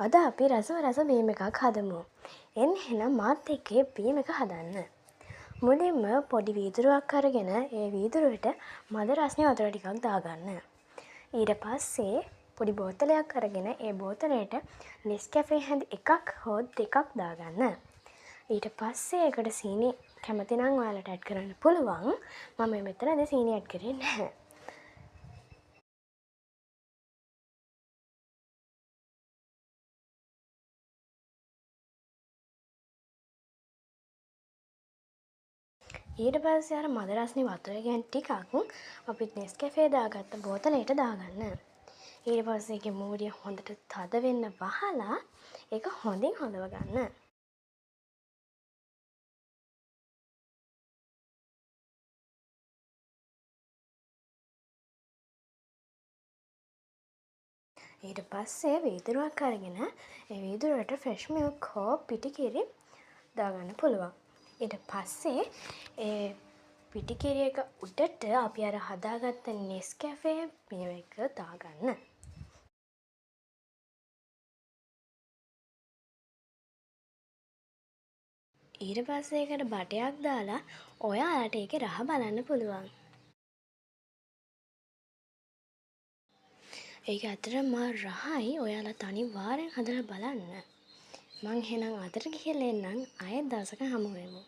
අද අපි රස බීම් එකක් හදමු. එන්න එහෙනම් මාත් එක්ක බීම් එක හදන්න. මුලින්ම පොඩි වීදුරුවක් අරගෙන ඒ වීදුරුවට මද රස්නේ වතුර ටිකක් දාගන්න. ඊට පස්සේ පොඩි බෝතලයක් අරගෙන ඒ බෝතලයට නෙස්කැෆේ හැඳි එකක් හෝ දෙකක් දාගන්න. ඊට පස්සේ ඒකට සීනි කැමති නම් ඔයාලට ඇඩ් කරන්න පුළුවන්. මම මෙතනදී සීනි ඇඩ් කරේ නැහැ. ඊට පස්සේ අර මද රස්නේ වතුර ගැන ටිකක් අපි නෙස්කැෆේ දාගත්ත බෝතලයට දාගන්න. ඊට පස්සේ ඒකේ මූඩිය හොඳට තද වෙන්න වහලා ඒක හොඳින් හොදව ගන්න. ඊට පස්සේ වීදුරුවක් අරගෙන ඒ වීදුරුවට ෆ්‍රෙෂ් මිල්ක් හෝ පිටි දාගන්න පුළුවන්. ඊට පස්සේ ඒ පිටි එක උඩට අපි අර හදාගත්ත නෙස්කැෆේ බීම් එක දාගන්න. ඊට පස්සේ ඒකට බටයක් දාලා ඔයාලට ඒකේ රහ බලන්න පුළුවන්. ඒක ඇත්තටම මා රහයි. ඔයාලා අනිවාර්යෙන් හදලා බලන්න. මං එහෙනම් අදට ගිහලා එන්නම්. ආයෙත් දවසක හමු වෙමු.